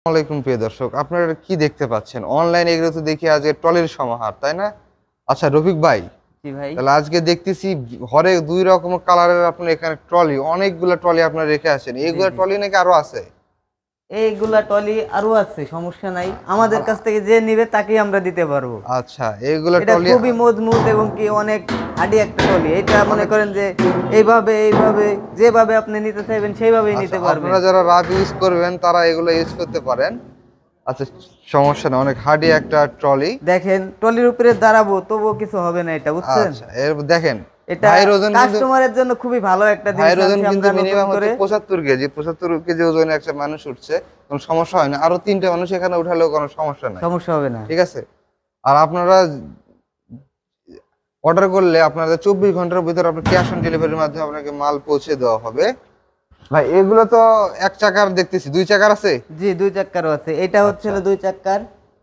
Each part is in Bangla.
আসসালামাইকুম প্রিয় দর্শক, আপনারা কি দেখতে পাচ্ছেন? অনলাইনে এগুলো তো দেখি আজকে ট্রলির সমাহার, তাই না? আচ্ছা রফিক ভাই, জি ভাই। তাহলে আজকে দেখতেছি ঘরে দুই রকম কালারের আপনার এখানে ট্রলি, অনেকগুলা ট্রলি আপনারা রেখে আসেন। জি এইগুলা জি ট্রলি নাকি আরো আছে? এইগুলা টলি আরো আছে, সমস্যা নাই। আমাদের কাছ থেকে যে নিবে তাকেই আমরা দিতে পারবো। আচ্ছা, এইগুলা এটা ট্রলি খুবই মজবুত এবং কি অনেক হার্ডি একটা টলি। এটা মনে অনেক। করেন যে এইভাবে যেভাবে আপনি নিতে চাইবেন সেইভাবেই আচ্ছা, নিতে পারবেন। আপনারা যারা রাফ ইউজ করবেন তারা এগুলো ইউজ করতে পারেন। আচ্ছা, সমস্যা না, অনেক হার্ডি একটা ট্রলি। দেখেন টলির উপরে দাঁড়াবো তবুও কিছু হবে না, এটা বুঝছেন। আচ্ছা, এর দেখেন এটা ভাইয়ের ওজন কিন্তু কাস্টমারের জন্য খুবই ভালো একটা জিনিস ভাইয়ের ওজন আনছি কিন্তু আমরা নতুন মিনিমাম হচ্ছে করে। 75 কেজি। 75 কেজি ওজনে একটা মানুষ উঠছে, কোনো সমস্যা হয় না। আরো 3টে মানুষ এখানে উঠালেও কোনো সমস্যা নাই। সমস্যা হবে না। ঠিক আছে। আর আপনারা অর্ডার করলে আপনাদের 24 ঘন্টার ভিতর আপনার ক্যাশ অন ডেলিভারির মাধ্যমে আপনাকে মাল পৌঁছে দেওয়া হবে। ভাই এগুলো তো এক চাকার দেখতেছি, দুই চাকার আছে? জি, দুই চাক্কারও আছে। এটা হচ্ছে আচ্ছা হলো দুই চাক্কার।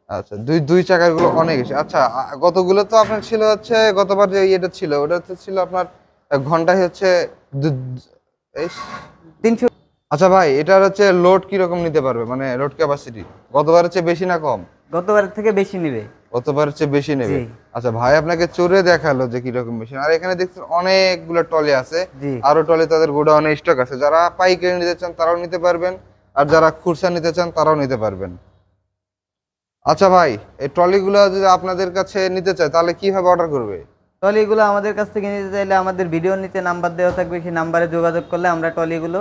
আচ্ছা, দুই দুই চাকার গুলো অনেক বেশি। আচ্ছা, গতগুলো তো আপনার ছিল হচ্ছে, গতবার যে ইয়েটা ছিল ওটা তো ছিল আপনার ঘন্টায় হচ্ছে দু- এই। 300। আচ্ছা ভাই, এটার হচ্ছে লোড কিরকম নিতে পারবে, মানে লোড ক্যাপাসিটি গতবারের চেয়ে বেশি না কম? গতবারের থেকে বেশি নিবে। গতবারের চেয়ে বেশি নেবে? জি আচ্ছা ভাই আপনাকে চড়ে দেখালো যে কিরকম মেশিন। আর এখানে দেখছেন অনেকগুলো টলি আছে। জি। আরো টলি তাদের গোডাউনে স্টক আছে। যারা পাইকারি নিতে চান তারাও নিতে পারবেন, আর যারা খুচরা নিতে চান তারাও নিতে পারবেন। আচ্ছা ভাই, এই ট্রলিগুলো যদি আপনাদের কাছে নিতে চায় তাহলে কিভাবে অর্ডার করবে? ট্রলিগুলো আমাদের কাছ থেকে নিতে চাইলে আমাদের ভিডিওর নিচে নাম্বার দেওয়া থাকবে, সেই নাম্বারে যোগাযোগ করলে আমরা ট্রলিগুলো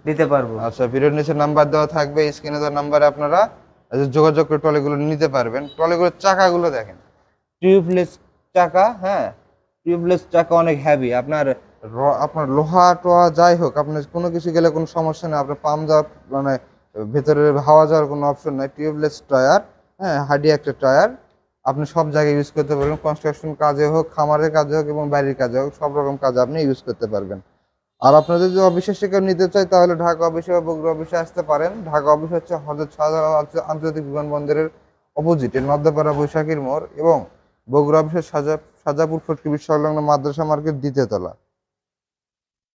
দিতে পারবো। আচ্ছা, ভিডিওর নিচে নাম্বার দেওয়া থাকবে, স্ক্রিনে দেওয়া নাম্বারে আপনারা যোগাযোগ করে ট্রলিগুলো নিতে পারবেন। ট্রলিগুলোর চাকাগুলো দেখেন, টিউবলেস চাকা। হ্যাঁ, টিউবলেস চাকা, অনেক হেভি। আপনার লোহা টোহা যাই হোক, আপনার কোনো কিছু গেলে কোনো সমস্যা নেই। আপনার পাম্প দেওয়ার মানে ভেতরে হাওয়া যাওয়ার কোনো অপশন নাই। টিউবলেস টায়ার, হ্যাঁ, হার্ডি একটা টায়ার। আপনি সব জায়গায় ইউজ করতে পারবেন, কনস্ট্রাকশন কাজে হোক, খামারের কাজে হোক এবং বাড়ির কাজে হোক, সব রকম কাজে আপনি ইউজ করতে পারবেন। আর আপনাদের যদি অফিসে কেউ নিতে চায় তাহলে ঢাকা অফিসে বা বগুড়া অফিসে আসতে পারেন। ঢাকা অফিস হচ্ছে হযরত শাহজালাল আন্তর্জাতিক বিমানবন্দরের অপোজিটে নর্দাপাড়া বৈশাখীর মোড়, এবং বগুড়া অফিসের সাজাপুর ফটকি সংলগ্ন মাদ্রাসা মার্কেট দ্বিতীয় তলা।